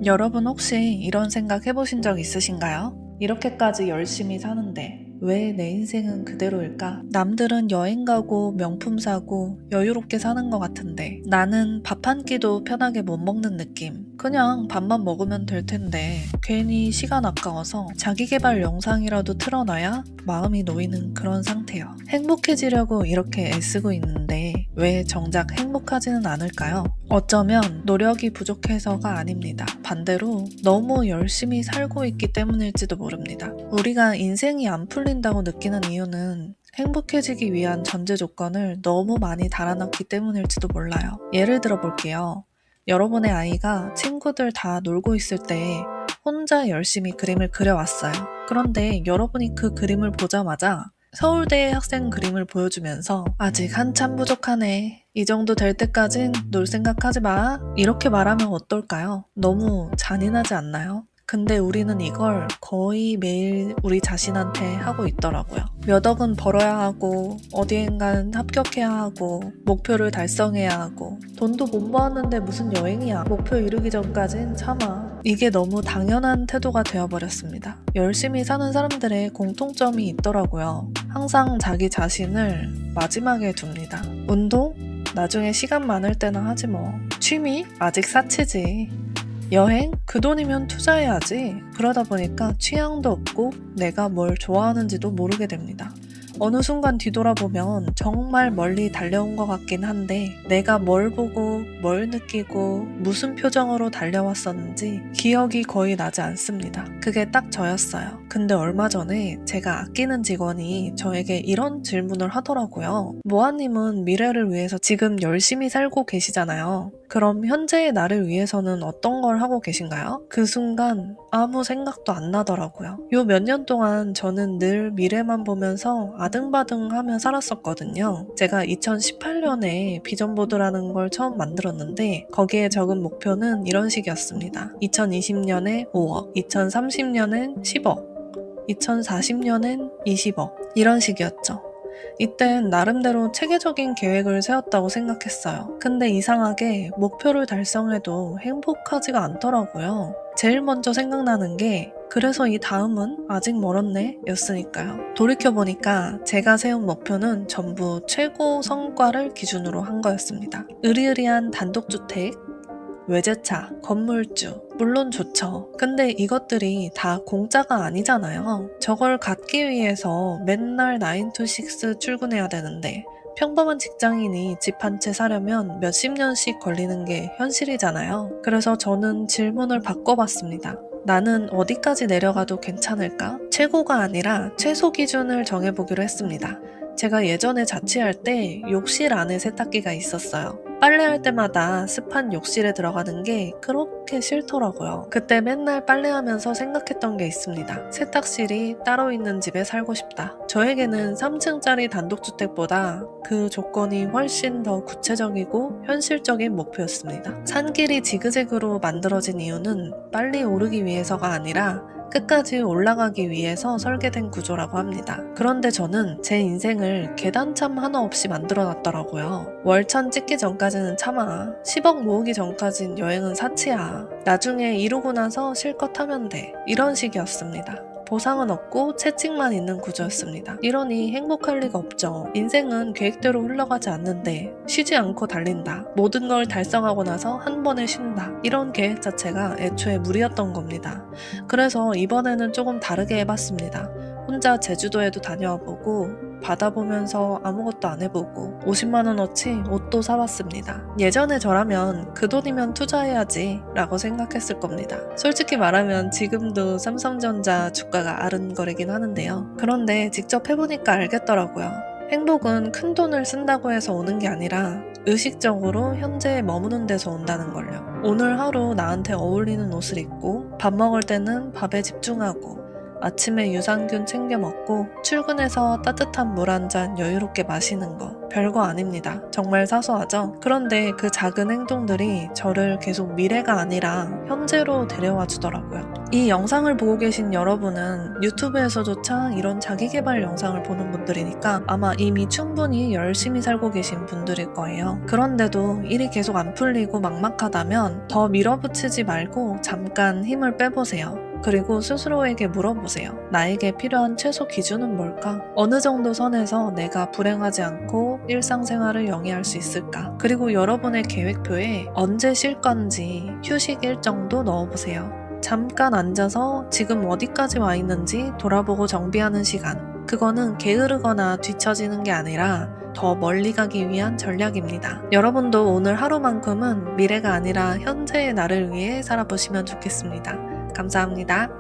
여러분 혹시 이런 생각 해보신 적 있으신가요? 이렇게까지 열심히 사는데 왜 내 인생은 그대로일까? 남들은 여행 가고 명품 사고 여유롭게 사는 것 같은데 나는 밥 한 끼도 편하게 못 먹는 느낌. 그냥 밥만 먹으면 될 텐데 괜히 시간 아까워서 자기계발 영상이라도 틀어놔야 마음이 놓이는 그런 상태요. 행복해지려고 이렇게 애쓰고 있는데 왜 정작 행복하지는 않을까요? 어쩌면 노력이 부족해서가 아닙니다. 반대로 너무 열심히 살고 있기 때문일지도 모릅니다. 우리가 인생이 안 풀린다고 느끼는 이유는 행복해지기 위한 전제 조건을 너무 많이 달아놨기 때문일지도 몰라요. 예를 들어 볼게요. 여러분의 아이가 친구들 다 놀고 있을 때 혼자 열심히 그림을 그려왔어요. 그런데 여러분이 그 그림을 보자마자 서울대 학생 그림을 보여주면서 아직 한참 부족하네. 이 정도 될 때까진 놀 생각하지 마. 이렇게 말하면 어떨까요? 너무 잔인하지 않나요? 근데 우리는 이걸 거의 매일 우리 자신한테 하고 있더라고요. 몇 억은 벌어야 하고 어디엔간 합격해야 하고 목표를 달성해야 하고 돈도 못 모았는데 무슨 여행이야. 목표 이루기 전까진 참아. 이게 너무 당연한 태도가 되어버렸습니다. 열심히 사는 사람들의 공통점이 있더라고요. 항상 자기 자신을 마지막에 둡니다. 운동? 나중에 시간 많을 때나 하지 뭐. 취미? 아직 사치지. 여행? 그 돈이면 투자해야지. 그러다 보니까 취향도 없고 내가 뭘 좋아하는지도 모르게 됩니다. 어느 순간 뒤돌아보면 정말 멀리 달려온 것 같긴 한데 내가 뭘 보고 뭘 느끼고 무슨 표정으로 달려왔었는지 기억이 거의 나지 않습니다. 그게 딱 저였어요. 근데 얼마 전에 제가 아끼는 직원이 저에게 이런 질문을 하더라고요. 모아님은 미래를 위해서 지금 열심히 살고 계시잖아요. 그럼 현재의 나를 위해서는 어떤 걸 하고 계신가요? 그 순간 아무 생각도 안 나더라고요. 요 몇 년 동안 저는 늘 미래만 보면서 아등바등하며 살았었거든요. 제가 2018년에 비전보드라는 걸 처음 만들었는데 거기에 적은 목표는 이런 식이었습니다. 2020년에 5억, 2030년엔 10억, 2040년엔 20억 이런 식이었죠. 이땐 나름대로 체계적인 계획을 세웠다고 생각했어요. 근데 이상하게 목표를 달성해도 행복하지가 않더라고요. 제일 먼저 생각나는 게 그래서 이 다음은 아직 멀었네 였으니까요. 돌이켜보니까 제가 세운 목표는 전부 최고 성과를 기준으로 한 거였습니다. 으리으리한 단독주택, 외제차, 건물주, 물론 좋죠. 근데 이것들이 다 공짜가 아니잖아요. 저걸 갖기 위해서 맨날 9to6 출근해야 되는데 평범한 직장인이 집 한 채 사려면 몇십 년씩 걸리는 게 현실이잖아요. 그래서 저는 질문을 바꿔봤습니다. 나는 어디까지 내려가도 괜찮을까? 최고가 아니라 최소 기준을 정해보기로 했습니다. 제가 예전에 자취할 때 욕실 안에 세탁기가 있었어요. 빨래할 때마다 습한 욕실에 들어가는 게 그렇게 싫더라고요. 그때 맨날 빨래하면서 생각했던 게 있습니다. 세탁실이 따로 있는 집에 살고 싶다. 저에게는 3층짜리 단독주택보다 그 조건이 훨씬 더 구체적이고 현실적인 목표였습니다. 산길이 지그재그로 만들어진 이유는 빨리 오르기 위해서가 아니라 끝까지 올라가기 위해서 설계된 구조라고 합니다. 그런데 저는 제 인생을 계단참 하나 없이 만들어 놨더라고요. 월천 찍기 전까지는 참아. 10억 모으기 전까진 여행은 사치야. 나중에 이루고 나서 실컷 하면 돼. 이런 식이었습니다. 보상은 없고 채찍만 있는 구조였습니다. 이러니 행복할 리가 없죠. 인생은 계획대로 흘러가지 않는데 쉬지 않고 달린다. 모든 걸 달성하고 나서 한 번에 쉰다. 이런 계획 자체가 애초에 무리였던 겁니다. 그래서 이번에는 조금 다르게 해봤습니다. 혼자 제주도에도 다녀와 보고 바다 보면서 아무것도 안 해보고 50만원어치 옷도 사봤습니다. 예전에 저라면 그 돈이면 투자해야지 라고 생각했을 겁니다. 솔직히 말하면 지금도 삼성전자 주가가 아른거리긴 하는데요. 그런데 직접 해보니까 알겠더라고요. 행복은 큰 돈을 쓴다고 해서 오는 게 아니라 의식적으로 현재에 머무는 데서 온다는 걸요. 오늘 하루 나한테 어울리는 옷을 입고 밥 먹을 때는 밥에 집중하고 아침에 유산균 챙겨 먹고 출근해서 따뜻한 물 한 잔 여유롭게 마시는 거 별거 아닙니다. 정말 사소하죠? 그런데 그 작은 행동들이 저를 계속 미래가 아니라 현재로 데려와 주더라고요. 이 영상을 보고 계신 여러분은 유튜브에서조차 이런 자기계발 영상을 보는 분들이니까 아마 이미 충분히 열심히 살고 계신 분들일 거예요. 그런데도 일이 계속 안 풀리고 막막하다면 더 밀어붙이지 말고 잠깐 힘을 빼보세요. 그리고 스스로에게 물어보세요. 나에게 필요한 최소 기준은 뭘까? 어느 정도 선에서 내가 불행하지 않고 일상생활을 영위할 수 있을까? 그리고 여러분의 계획표에 언제 쉴 건지 휴식 일정도 넣어보세요. 잠깐 앉아서 지금 어디까지 와 있는지 돌아보고 정비하는 시간. 그거는 게으르거나 뒤처지는 게 아니라 더 멀리 가기 위한 전략입니다. 여러분도 오늘 하루만큼은 미래가 아니라 현재의 나를 위해 살아보시면 좋겠습니다. 감사합니다.